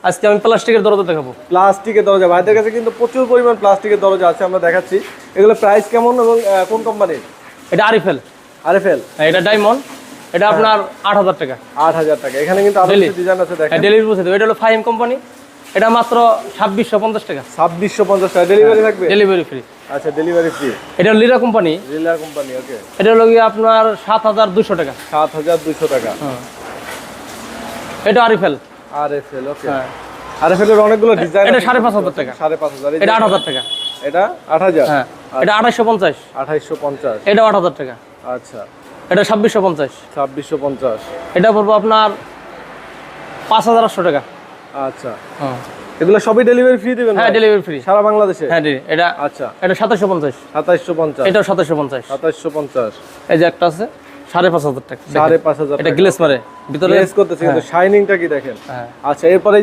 আজকে আমি প্লাস্টিকের দরজা দেখাবো। প্লাস্টিকের দরজা, ভাইদের কাছে কিন্তু প্রচুর পরিমাণ প্লাস্টিকের দরজা আছে, আমরা দেখাচ্ছি। এগুলো প্রাইস কেমন এবং কোন কোম্পানির? এটা আরএফএল। আরএফএল, এটা ডায়মন্ড, এটা আপনার 8000 টাকা। 8000 টাকা। এখানে কিন্তু আরো কিছু ডিজাইন আছে দেখেন। ডেলিভারি পৌঁছে দেবে। এটা হলো ফাইম কোম্পানি, এটা মাত্র 2650 টাকা। 2650 টাকা ডেলিভারি থাকবে? Delivery free. আচ্ছা, ডেলিভারি ফ্রি। এটা লিরা কোম্পানি। রিলা কোম্পানি, ওকে। এটা হলো গিয়ে আপনার 7200 টাকা। 7200 টাকা। এটা আরএফএল। আরএফএল, ওকে। আরএফএল এর অনেকগুলো ডিজাইন। এটা 5500 টাকা। 5500। এটা 8000 টাকা। এটা 8000। হ্যাঁ, এটা 2850। 2850। এটা 8000 টাকা। আচ্ছা, এটা 2650। 2650। এটা পড়বো আপনার 5800 টাকা। আচ্ছা, এগুলো সবই ডেলিভারি ফ্রি দিবেন? হ্যাঁ, ডেলিভারি ফ্রি সারা বাংলাদেশে? হ্যাঁ, এটা। আচ্ছা, এটা 2750। 2750। এটাও 2750। 2750। এই যে একটা আছে 5500 টাকা। 5500 এটা গ্লেস মারে ভিতরে গ্লেজ করতেছে, কিন্তু শাইনিংটা কি দেখেন। আচ্ছা, এরপরে